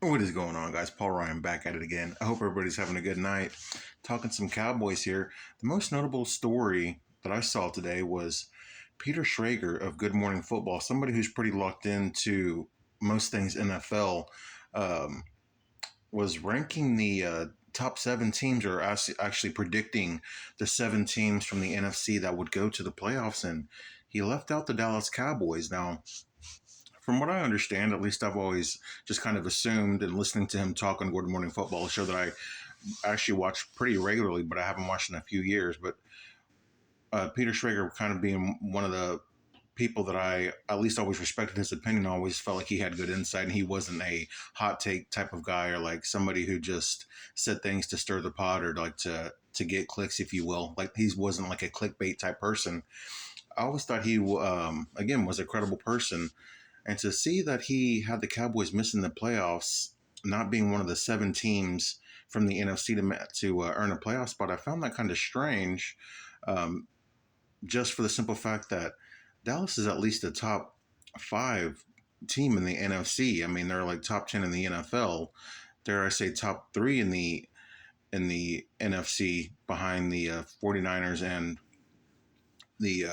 What is going on, guys? Paul Ryan back at it again. I hope everybody's having a good night. Talking some Cowboys here. The most notable story that I saw today was Peter Schrager of Good Morning Football, somebody who's pretty locked into most things NFL, um, was ranking the top seven teams, or actually predicting the seven teams from the NFC that would go to the playoffs, and he left out the Dallas Cowboys. Now, from what I understand, at least I've always just kind of assumed, and listening to him talk on Good Morning Football, a show that I actually watch pretty regularly, but I haven't watched in a few years. But Peter Schrager kind of being one of the people that I at least always respected his opinion, I always felt like he had good insight, and he wasn't a hot take type of guy, or like somebody who just said things to stir the pot, or like to get clicks, if you will. Like, he wasn't like a clickbait type person. I always thought he again was a credible person, and to see that he had the Cowboys missing the playoffs, not being one of the seven teams from the NFC to earn a playoff spot, I found that kind of strange. Um, just for the simple fact that Dallas is at least a top five team in the NFC. I mean, they're like top 10 in the NFL. Dare I say top three in the NFC, behind the 49ers and the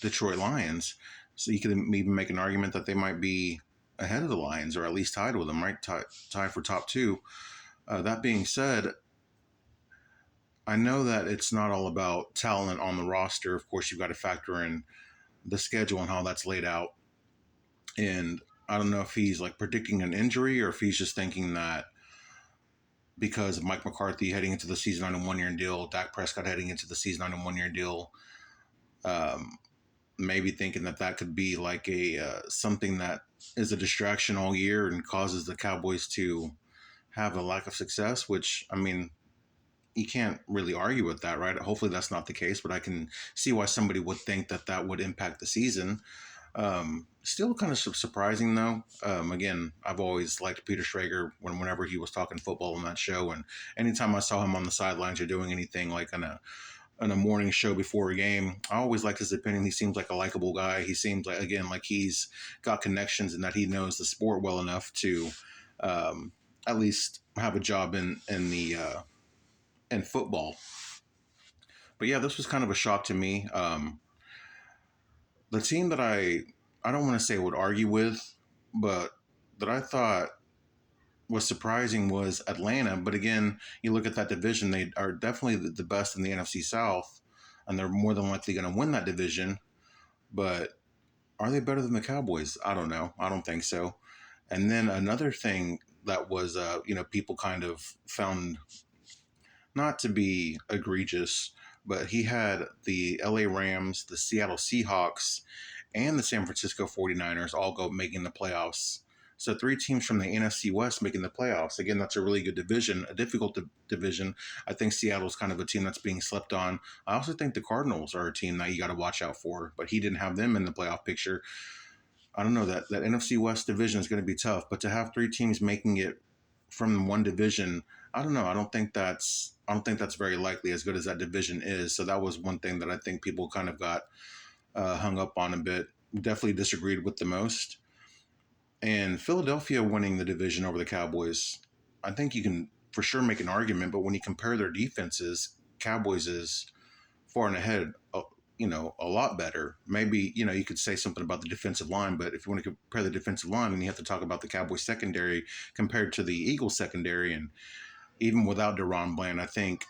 Detroit Lions. So you could even make an argument that they might be ahead of the Lions, or at least tied with them, right? Tied for top two. That being said, I know that it's not all about talent on the roster. Of course, you've got to factor in the schedule and how that's laid out. And I don't know if he's like predicting an injury, or if he's just thinking that because of Mike McCarthy heading into the season on a 1 year deal, Dak Prescott heading into the season on a 1 year deal, um, maybe thinking that that could be like a something that is a distraction all year and causes the Cowboys to have a lack of success. Which, I mean, you can't really argue with that, right? Hopefully that's not the case, but I can see why somebody would think that that would impact the season. Still kind of surprising though. Again, I've always liked Peter Schrager whenever he was talking football on that show, and anytime I saw him on the sidelines or doing anything like on a morning show before a game, I always liked his opinion. He seems like a likable guy. He seems like, again, like he's got connections and that he knows the sport well enough to um, at least have a job in football. But yeah, this was kind of a shock to me. The team that I don't want to say would argue with, but that I thought was surprising was Atlanta. But again, you look at that division, they are definitely the best in the NFC South, and they're more than likely going to win that division. But are they better than the Cowboys? I don't know. I don't think so. And then another thing that was, people kind of found not to be egregious, but he had the LA Rams, the Seattle Seahawks, and the San Francisco 49ers all go making the playoffs. So three teams from the NFC West making the playoffs. Again, that's a really good division, a difficult division. I think Seattle's kind of a team that's being slept on. I also think the Cardinals are a team that you got to watch out for, but he didn't have them in the playoff picture. I don't know, that NFC West division is going to be tough, but to have three teams making it from one division, I don't know. I don't think that's very likely, as good as that division is. So that was one thing that I think people kind of got hung up on a bit. Definitely disagreed with the most. And Philadelphia winning the division over the Cowboys, I think you can for sure make an argument. But when you compare their defenses, Cowboys is far and ahead. A lot better. Maybe you could say something about the defensive line, but if you want to compare the defensive line, then you have to talk about the Cowboys secondary compared to the Eagles secondary. And even without Deron Bland, I think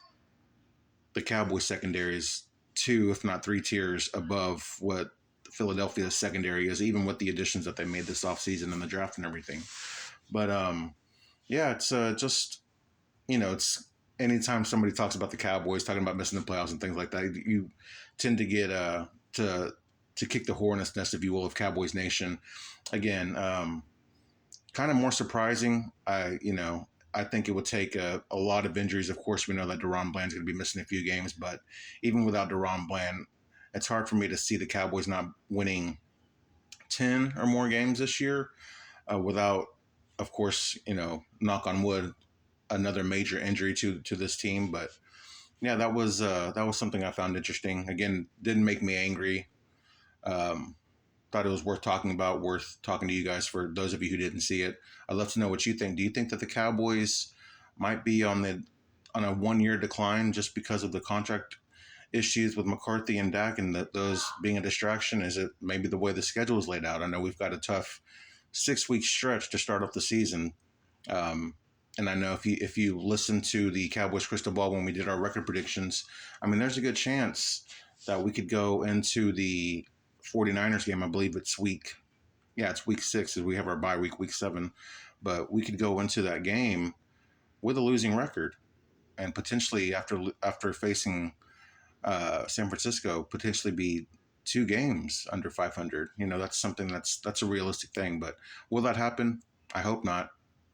the Cowboys secondary is two, if not three tiers above what Philadelphia's secondary is, even with the additions that they made this offseason and the draft and everything. But yeah, it's just it's anytime somebody talks about the Cowboys, talking about missing the playoffs and things like that, you tend to get to kick the hornet's nest, if you will, of Cowboys Nation. Again, kind of more surprising. I think it would take a lot of injuries. Of course, we know that Deron Bland's going to be missing a few games, but even without Deron Bland, it's hard for me to see the Cowboys not winning 10 or more games this year without, of course, knock on wood, another major injury to this team. But yeah, that was something I found interesting. Again, didn't make me angry. Um, thought it was worth talking about, worth talking to you guys. For those of you who didn't see it, I'd love to know what you think. Do you think that the Cowboys might be on a 1 year decline just because of the contract issues with McCarthy and Dak, and those being a distraction? Is it maybe the way the schedule is laid out? I know we've got a tough 6 week stretch to start off the season. And I know if you listen to the Cowboys crystal ball when we did our record predictions, I mean, there's a good chance that we could go into the 49ers game. I believe it's week 6 as we have our bye week, week 7. But we could go into that game with a losing record and potentially after facing San Francisco, potentially be 2 games under 500. That's something that's a realistic thing. But will that happen? I hope not.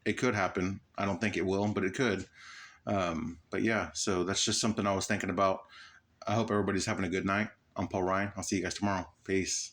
It could happen. I don't think it will, but it could. But yeah, so that's just something I was thinking about. I hope everybody's having a good night. I'm Paul Ryan. I'll see you guys tomorrow. Peace.